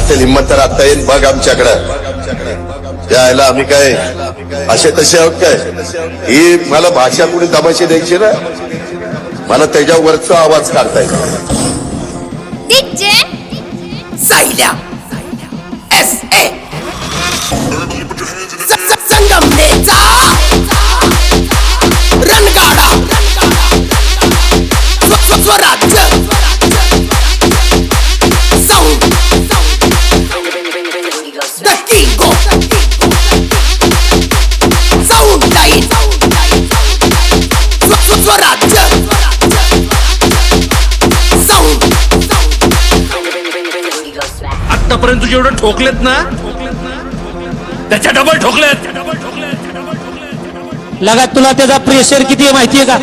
असेल हिंमत तर आता येईल बघ आमच्याकडं यायला आम्ही काय असे तसे आहोत काय ही मला भाषा कुणी तमाशे द्यायची ना मला त्याच्यावरचा आवाज काढता येईल सायल्या SA संगमनेचा रणगाडा स्वराज्य sound the king sound line स्वराज्य साऊंड आतापर्यंत तुझे एवढं ठोकलेत ना त्याच्या डबल ठोकलेत लगा तुला त्याचा प्रेशर किती आहे माहितीये का